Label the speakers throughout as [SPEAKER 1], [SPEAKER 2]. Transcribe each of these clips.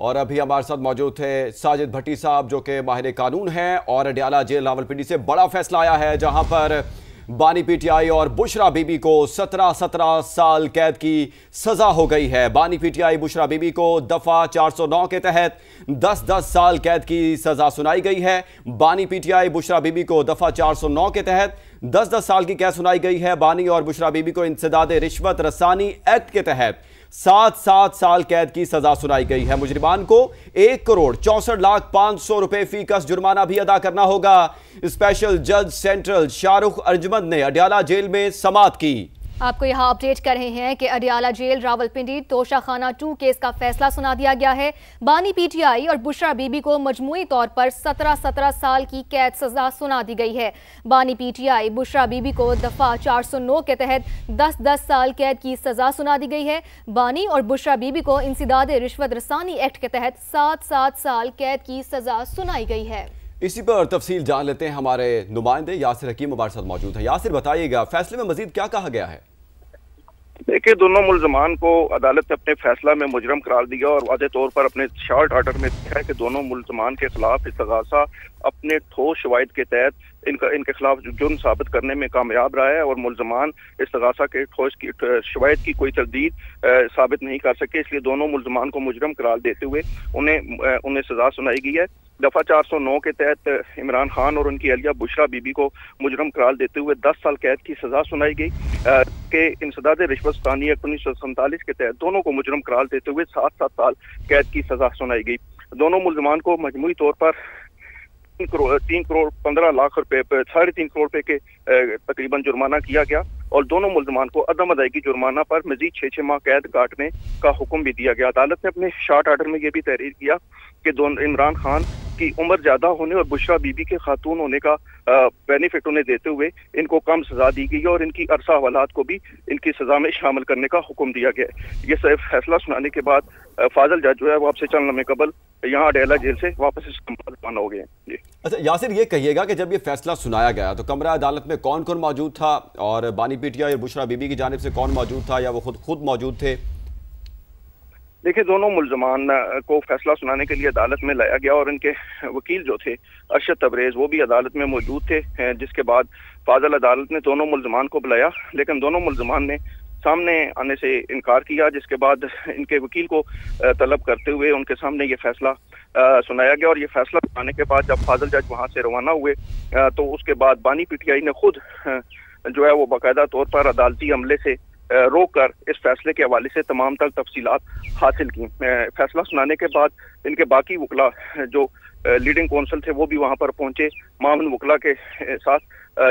[SPEAKER 1] اور ابھی ہمارے ساتھ موجود تھے ساجد بھٹی صاحب جو کہ ماہر قانون ہیں، اور اڈیالہ جیل راولپنڈی سے بڑا فیصلہ آیا ہے جہاں پر بانی پی ٹی آئی اور بشرا بی بی کو 17 سال قید کی سزا ہو گئی ہے۔ بانی P T I Bushra be be کو دفعہ 409 کے تحت 10 سال قید کی سزا سنائی گئی ہے۔ بانی P T I Bushra be be کو دفعہ 409 کے تحت 10 سال کی قید سنائی گئی ہے۔ بانی اور بشرا بی بی کو انسداد رشوت رسانی ایکٹ کے تحت 7 سال قید کی سزا سنائی گئی ہے۔ مجرمان کو 1,64,05,000 روپے فی کس جرمانہ بھی ادا کرنا ہوگا۔ اسپیشل جج سینٹرل شاہ رخ ارجمند نے اڈیالہ جیل میں سماعت کی۔
[SPEAKER 2] آپ کو یہاں اپڈیٹ کر رہے ہیں کہ اڈیالہ جیل راولپنڈی توشہ خانہ 2 کیس کا فیصلہ سنا دیا گیا ہے۔ بانی پی ٹی آئی اور بشرا بی بی کو مجموعی طور پر 17 سال کی قید سزا سنا دی گئی ہے۔ بانی P T I Bushra be be کو دفعہ 409 کے تحت 10 سال قید کی سزا سنا دی گئی ہے۔ بانی اور بشرا بی بی کو انسداد رشوت رسانی ایکٹ کے تحت 7 سال قید کی سزا سنائی گئی ہے۔
[SPEAKER 1] اسی پر تفصیل جان لیتے ہیں، ہمارے نمائندے یاسر حکیم ہمارے ساتھ موجود ہیں۔ یاسر بتائیے گا فیصلے میں مزید کیا کہا گیا ہے؟
[SPEAKER 3] دیکھیں، دونوں ملزمان کو عدالت نے اپنے فیصلہ میں مجرم قرار دیا اور واضح طور پر اپنے شارٹ آرڈر میں دیکھا ہے کہ دونوں ملزمان کے خلاف استغاثہ اپنے ٹھوس شواہد کے تحت ان کے خلاف جرم ثابت کرنے میں کامیاب رہا ہے، اور ملزمان استغاثہ کے ٹھوس کی شواہد کی کوئی تردید ثابت نہیں کر سکے، اس لیے دونوں ملزمان کو مجرم قرار دیتے ہوئے انہیں سزا سنائی گئی ہے۔ دفعہ 409 کے تحت عمران خان اور ان کی اہلیہ بشرا بی بی کو مجرم قرار دیتے ہوئے 10 سال قید کی سزا سنائی گئی کہ انسداد رشوت ستانی ایکٹ 1947 کے تحت دونوں کو مجرم قرار دیتے ہوئے 7 سال قید کی سزا سنائی گئی۔ دونوں ملزمان کو مجموعی طور پر 3 کروڑ 15 لاکھ روپے 3.5 کروڑ روپے کے تقریباً جرمانہ کیا گیا، اور دونوں ملزمان کو عدم ادائیگی جرمانہ پر مزید 6 ماہ قید کاٹنے کا حکم بھی دیا گیا۔ عدالت نے اپنے شارٹ آرڈر میں یہ بھی تحریر کیا کہ عمران خان کی عمر زیادہ ہونے اور بشرا بی بی کے خاتون ہونے کا بینیفٹ انہیں دیتے ہوئے ان کو کم سزا دی گئی، اور ان کی عرصہ حوالات کو بھی ان کی سزا میں شامل کرنے کا حکم دیا گیا۔ یہ فیصلہ سنانے کے بعد فاضل جج جو ہے وہ اب سے چند لمحے قبل یہاں اڈیالہ جیل سے واپس روانہ ہو گئے ہیں۔
[SPEAKER 1] اچھا یاسر، یہ کہیے گا کہ جب یہ فیصلہ سنایا گیا تو کمرہ عدالت میں کون کون موجود تھا، اور بانی پی ٹی آئی اور بشرا بی بی کی جانب سے کون موجود تھا، یا وہ خود موجود تھے؟
[SPEAKER 3] دیکھیں، دونوں ملزمان کو فیصلہ سنانے کے لیے عدالت میں لایا گیا، اور ان کے وکیل جو تھے ارشد تبریز وہ بھی عدالت میں موجود تھے، جس کے بعد فاضل عدالت نے دونوں ملزمان کو بلایا، لیکن دونوں ملزمان نے سامنے آنے سے انکار کیا، جس کے بعد ان کے وکیل کو طلب کرتے ہوئے ان کے سامنے یہ فیصلہ سنایا گیا۔ اور یہ فیصلہ سنانے کے بعد جب فاضل جج وہاں سے روانہ ہوئے تو اس کے بعد بانی پی ٹی آئی نے خود جو ہے وہ باقاعدہ طور پر عدالتی عملے سے روک کر اس فیصلے کے حوالے سے تمام تر تفصیلات حاصل کی۔ فیصلہ سنانے کے بعد ان کے باقی وکلا جو لیڈنگ کونسل تھے وہ بھی وہاں پر پہنچے معاون وکلا کے ساتھ،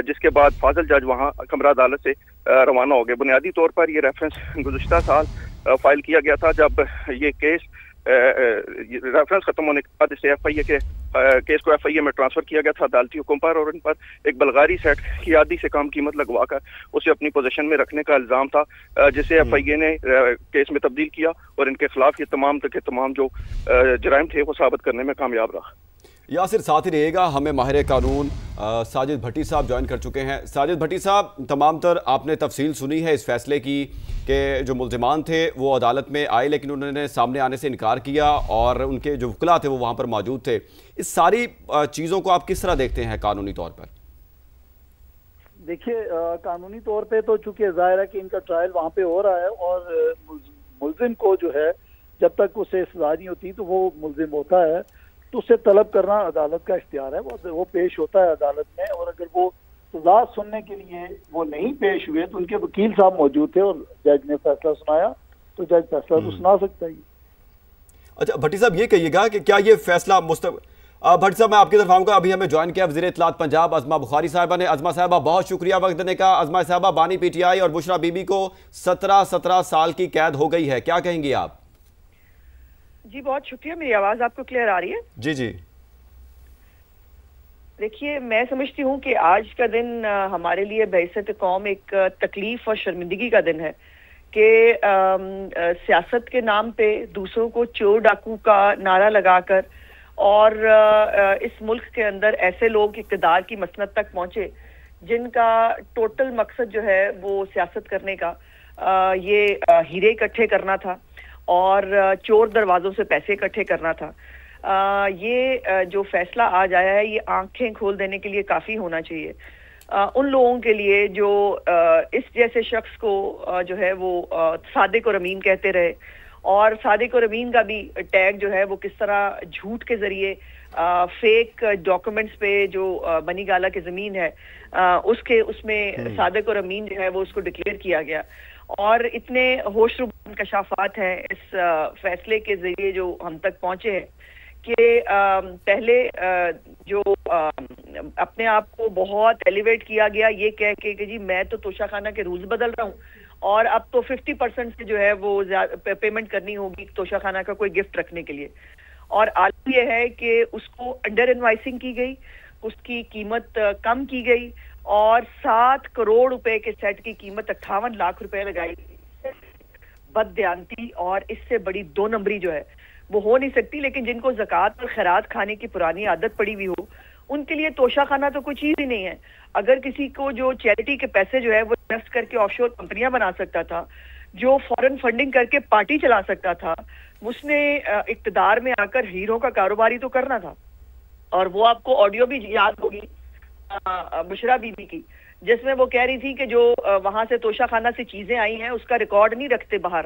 [SPEAKER 3] جس کے بعد فاضل جج وہاں کمرہ عدالت سے روانہ ہو گئے۔ بنیادی طور پر یہ ریفرنس گزشتہ سال فائل کیا گیا تھا، جب یہ کیس ریفرنس ختم ہونے کے بعد اسے ایف آئی اے کے کیس کو ایف آئی اے میں ٹرانسفر کیا گیا تھا عدالتی حکم پر، اور ان پر ایک بلغاری سیٹ کی آدھی سے کم قیمت لگوا کر اسے اپنی پوزیشن میں رکھنے کا الزام تھا، جسے ایف آئی اے نے کیس میں تبدیل کیا اور ان کے خلاف یہ تمام جو جرائم تھے وہ ثابت کرنے میں کامیاب رہا۔
[SPEAKER 1] یاسر ساتھ ہی رہے گا، ہمیں ماہر قانون ساجد بھٹی صاحب جوائن کر چکے ہیں۔ ساجد بھٹی صاحب، تمام تر آپ نے تفصیل سنی ہے اس فیصلے کی کہ جو ملزمان تھے وہ عدالت میں آئے لیکن انہوں نے سامنے آنے سے انکار کیا، اور ان کے جو وکلا تھے وہ وہاں پر موجود تھے۔ اس ساری چیزوں کو آپ کس طرح دیکھتے ہیں قانونی طور پر؟
[SPEAKER 4] دیکھیے، قانونی طور پہ تو چونکہ ظاہر ہے کہ ان کا ٹرائل وہاں پہ ہو رہا ہے، اور ملزم کو جو ہے جب تک اسے سزا نہیں ہوتی تو وہ ملزم ہوتا ہے، تو اسے طلب کرنا عدالت کا اختیار ہے، وہ پیش ہوتا ہے عدالت میں، اور اگر وہ سزا سننے کے لیے وہ نہیں پیش ہوئے تو ان کے وکیل صاحب موجود تھے اور جج نے فیصلہ سنایا، تو جج فیصلہ تو سنا سکتا ہے۔
[SPEAKER 1] اچھا بھٹی صاحب، یہ کہیے گا کہ کیا یہ فیصلہ بھٹی صاحب میں آپ کی طرف آؤں گا، ابھی ہمیں جوائن کیا وزیر اطلاعات پنجاب عظمہ بخاری صاحبہ نے۔ عظمہ صاحبہ بہت شکریہ وقت دینے کا۔ عظمہ صاحبہ، بانی پی ٹی آئی اور بشرا بی بی کو 17 سال کی قید ہو گئی ہے، کیا کہیں گی آپ؟
[SPEAKER 5] جی بہت شکریہ، میری آواز آپ کو کلیئر آ رہی ہے؟
[SPEAKER 1] جی جی۔
[SPEAKER 5] دیکھیے، میں سمجھتی ہوں کہ آج کا دن ہمارے لیے بحیثیت قوم ایک تکلیف اور شرمندگی کا دن ہے کہ سیاست کے نام پہ دوسروں کو چور ڈاکو کا نعرہ لگا کر اور اس ملک کے اندر ایسے لوگ اقتدار کی مسند تک پہنچے جن کا ٹوٹل مقصد جو ہے وہ سیاست کرنے کا یہ ہیرے اکٹھے کرنا تھا، اور چور دروازوں سے پیسے اکٹھے کرنا تھا. یہ جو فیصلہ آج آیا ہے یہ آنکھیں کھول دینے کے لیے کافی ہونا چاہیے ان لوگوں کے لیے جو اس جیسے شخص کو جو ہے وہ صادق اور امین کہتے رہے, اور صادق اور امین کا بھی ٹیگ جو ہے وہ کس طرح جھوٹ کے ذریعے فیک ڈاکومنٹس پہ جو بنی گالہ کی زمین ہے اس میں صادق اور امین جو ہے وہ اس کو ڈکلیئر کیا گیا. اور اتنے ہوش ربا انکشافات ہیں اس فیصلے کے ذریعے جو ہم تک پہنچے ہیں کہ پہلے جو اپنے آپ کو بہت ایلیویٹ کیا گیا یہ کہہ کے کہ جی میں تو توشہ خانہ کے رولز بدل رہا ہوں اور اب تو 50% سے جو ہے وہ پیمنٹ کرنی ہوگی توشہ خانہ کا کوئی گفٹ رکھنے کے لیے. اور عالم یہ ہے کہ اس کو انڈر انوائسنگ کی گئی, اس کی قیمت کم کی گئی اور 7 کروڑ روپے کے سیٹ کی قیمت 58 لاکھ روپے لگائی گئی. بددیانتی اور اس سے بڑی 2 نمبری جو ہے وہ ہو نہیں سکتی. لیکن جن کو زکوٰۃ اور خیرات کھانے کی پرانی عادت پڑی ہوئی ہو ان کے لیے توشہ خانہ تو کوئی چیز ہی نہیں ہے. اگر کسی کو جو چیریٹی کے پیسے جو ہے وہ انویسٹ کر کے آف شور کمپنیاں بنا سکتا تھا, جو فورن فنڈنگ کر کے پارٹی چلا سکتا تھا, اس نے اقتدار میں آ کر ہیروں کا کاروباری تو کرنا تھا. اور وہ آپ کو آڈیو بھی یاد ہوگی بشرا بی بی کی, جس میں وہ کہہ رہی تھی کہ جو وہاں سے توشہ خانہ سے چیزیں آئی ہیں اس کا ریکارڈ نہیں رکھتے باہر,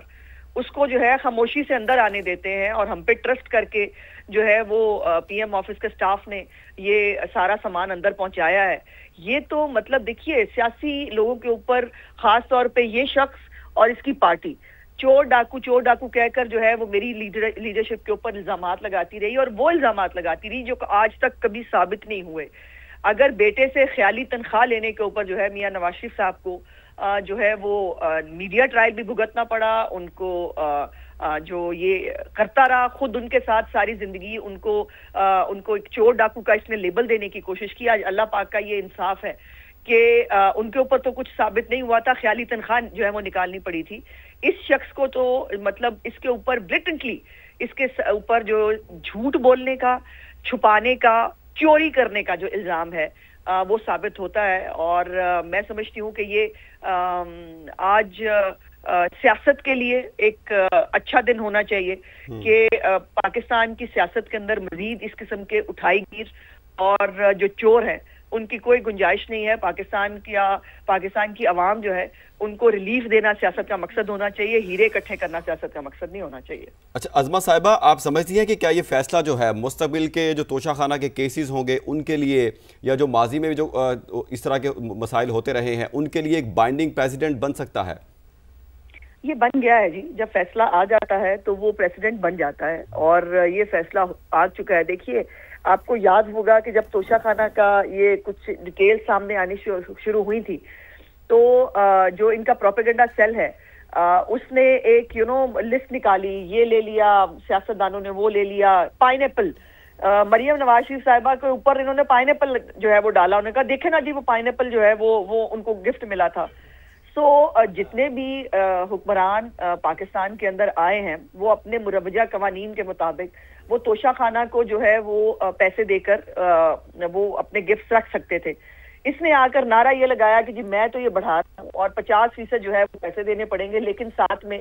[SPEAKER 5] اس کو جو ہے خاموشی سے اندر آنے دیتے ہیں اور ہم پہ ٹرسٹ کر کے جو ہے وہ پی ایم آفس کے سٹاف نے یہ سارا سامان اندر پہنچایا ہے. یہ تو مطلب دیکھیے سیاسی لوگوں کے اوپر خاص طور پہ یہ شخص اور اس کی پارٹی چور ڈاکو کہہ کر جو ہے وہ میری لیڈرشپ کے اوپر الزامات لگاتی رہی اور وہ الزامات لگاتی رہی جو آج تک کبھی ثابت نہیں ہوئے. اگر بیٹے سے خیالی تنخواہ لینے کے اوپر جو ہے میاں نواز شریف صاحب کو جو ہے وہ میڈیا ٹرائل بھی بھگتنا پڑا, ان کو جو یہ کرتا رہا خود ان کے ساتھ ساری زندگی, ان کو ایک چور ڈاکو کا اس نے لیبل دینے کی کوشش کی. آج اللہ پاک کا یہ انصاف ہے کہ ان کے اوپر تو کچھ ثابت نہیں ہوا تھا, خیالی تنخواہ جو ہے وہ نکالنی پڑی تھی. اس شخص کو تو مطلب اس کے اوپر بلیٹنٹلی اس کے اوپر جو جھوٹ بولنے کا, چھپانے کا, چوری کرنے کا جو الزام ہے وہ ثابت ہوتا ہے. اور میں سمجھتی ہوں کہ یہ آج سیاست کے لیے ایک اچھا دن ہونا چاہیے کہ پاکستان کی سیاست کے اندر مزید اس قسم کے اٹھائی گیر اور جو چور ہیں ان کی کوئی گنجائش نہیں ہے. پاکستان کی عوام جو ہے ان کو ریلیف دینا سیاست کا مقصد ہونا چاہیے, ہیرے اکٹھے کرنا سیاست کا مقصد نہیں ہونا چاہیے.
[SPEAKER 1] اچھا عظمہ صاحبہ, آپ سمجھتی ہیں کہ کیا یہ فیصلہ جو ہے مستقبل کے جو توشہ خانہ کے کیسز ہوں گے ان کے لیے, یا جو ماضی میں جو اس طرح کے مسائل ہوتے رہے ہیں ان کے لیے ایک بائنڈنگ پریسیڈنٹ بن سکتا ہے؟
[SPEAKER 5] یہ بن گیا ہے جی, جب فیصلہ آ جاتا ہے تو وہ پریسیڈنٹ بن جاتا ہے اور یہ فیصلہ آ چکا ہے. دیکھیے آپ کو یاد ہوگا کہ جب توشہ خانہ کا یہ کچھ ڈیٹیل سامنے آنی شروع ہوئی تھی تو جو ان کا پروپیگنڈا سیل ہے اس نے ایک لسٹ نکالی, یہ لے لیا سیاستدانوں نے, وہ لے لیا. پائن ایپل, مریم نواز شریف صاحبہ کے اوپر انہوں نے پائن ایپل جو ہے وہ ڈالا, انہوں نے کہا دیکھیں نا جی وہ پائن ایپل جو ہے وہ ان کو گفٹ ملا تھا. سو جتنے بھی حکمران پاکستان کے اندر آئے ہیں وہ اپنے مروجہ قوانین کے مطابق وہ توشہ خانہ کو جو ہے وہ پیسے دے کر وہ اپنے گفٹس رکھ سکتے تھے. اس نے آ کر نعرہ یہ لگایا کہ جی میں تو یہ بڑھا رہا ہوں اور 50% جو ہے وہ پیسے دینے پڑیں گے, لیکن ساتھ میں